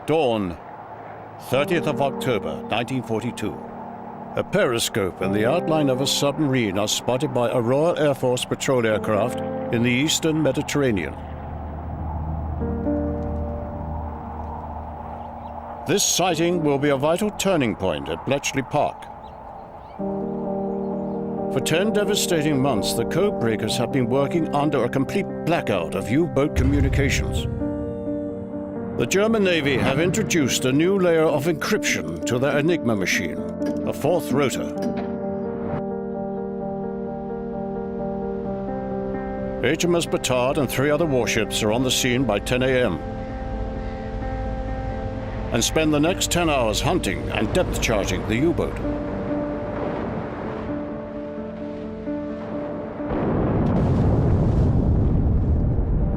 Dawn, 30th of October, 1942. A periscope and the outline of a submarine are spotted by a Royal Air Force patrol aircraft in the eastern Mediterranean. This sighting will be a vital turning point at Bletchley Park. For 10 devastating months, the code breakers have been working under a complete blackout of U-boat communications. The German Navy have introduced a new layer of encryption to their Enigma machine, a fourth rotor. HMS Petard and 3 other warships are on the scene by 10 a.m. and spend the next 10 hours hunting and depth charging the U-boat.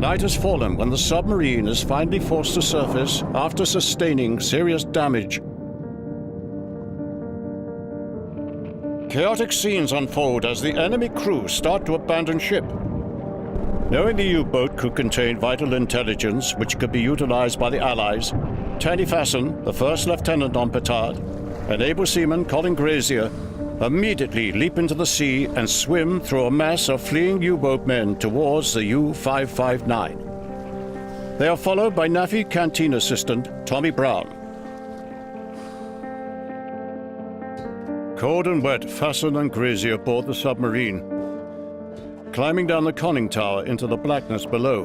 Night has fallen when the submarine is finally forced to surface after sustaining serious damage. Chaotic scenes unfold as the enemy crew start to abandon ship. Knowing the U-boat could contain vital intelligence which could be utilized by the Allies, Tanny Fasson, the first lieutenant on Petard, and able seaman Colin Grazier immediately leap into the sea and swim through a mass of fleeing U-boat men towards the U-559. They are followed by NAFI canteen assistant Tommy Brown. Cold and wet, Fasson and Grazier board the submarine, climbing down the conning tower into the blackness below.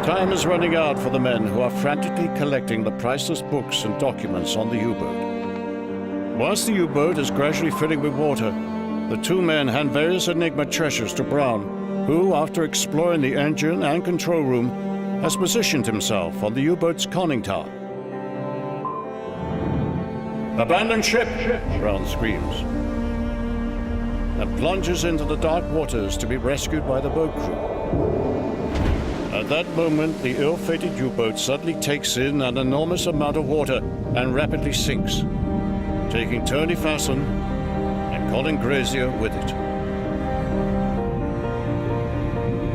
Time is running out for the men who are frantically collecting the priceless books and documents on the U-boat. Whilst the U-boat is gradually filling with water, the 2 men hand various Enigma treasures to Brown, who, after exploring the engine and control room, has positioned himself on the U-boat's conning tower. "Abandon ship!" Brown screams, and plunges into the dark waters to be rescued by the boat crew. At that moment, the ill-fated U-boat suddenly takes in an enormous amount of water and rapidly sinks, taking Tony Fasson and Colin Grazier with it.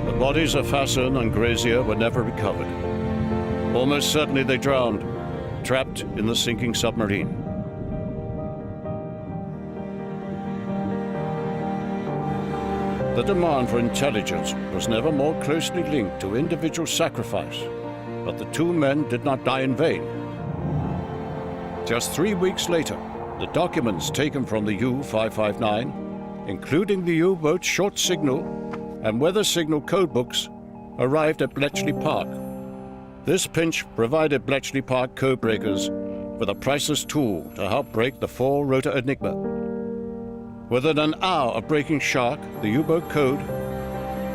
The bodies of Fasson and Grazier were never recovered. Almost certainly they drowned, trapped in the sinking submarine. The demand for intelligence was never more closely linked to individual sacrifice, but the 2 men did not die in vain. Just 3 weeks later, the documents taken from the U-559, including the U-boat's short signal and weather signal codebooks, arrived at Bletchley Park. This pinch provided Bletchley Park codebreakers with a priceless tool to help break the 4-rotor Enigma. Within an hour of breaking shark, the U-boat code,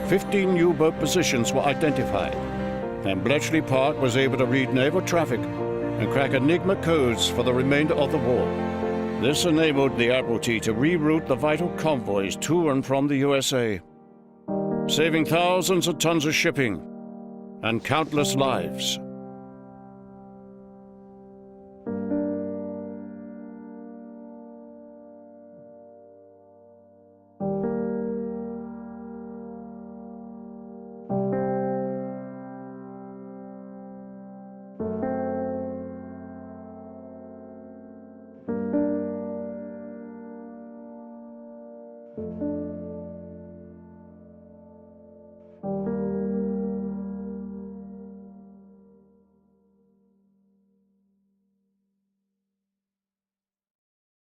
15 U-boat positions were identified, and Bletchley Park was able to read naval traffic and crack Enigma codes for the remainder of the war. This enabled the Admiralty to reroute the vital convoys to and from the USA, saving thousands of tons of shipping and countless lives.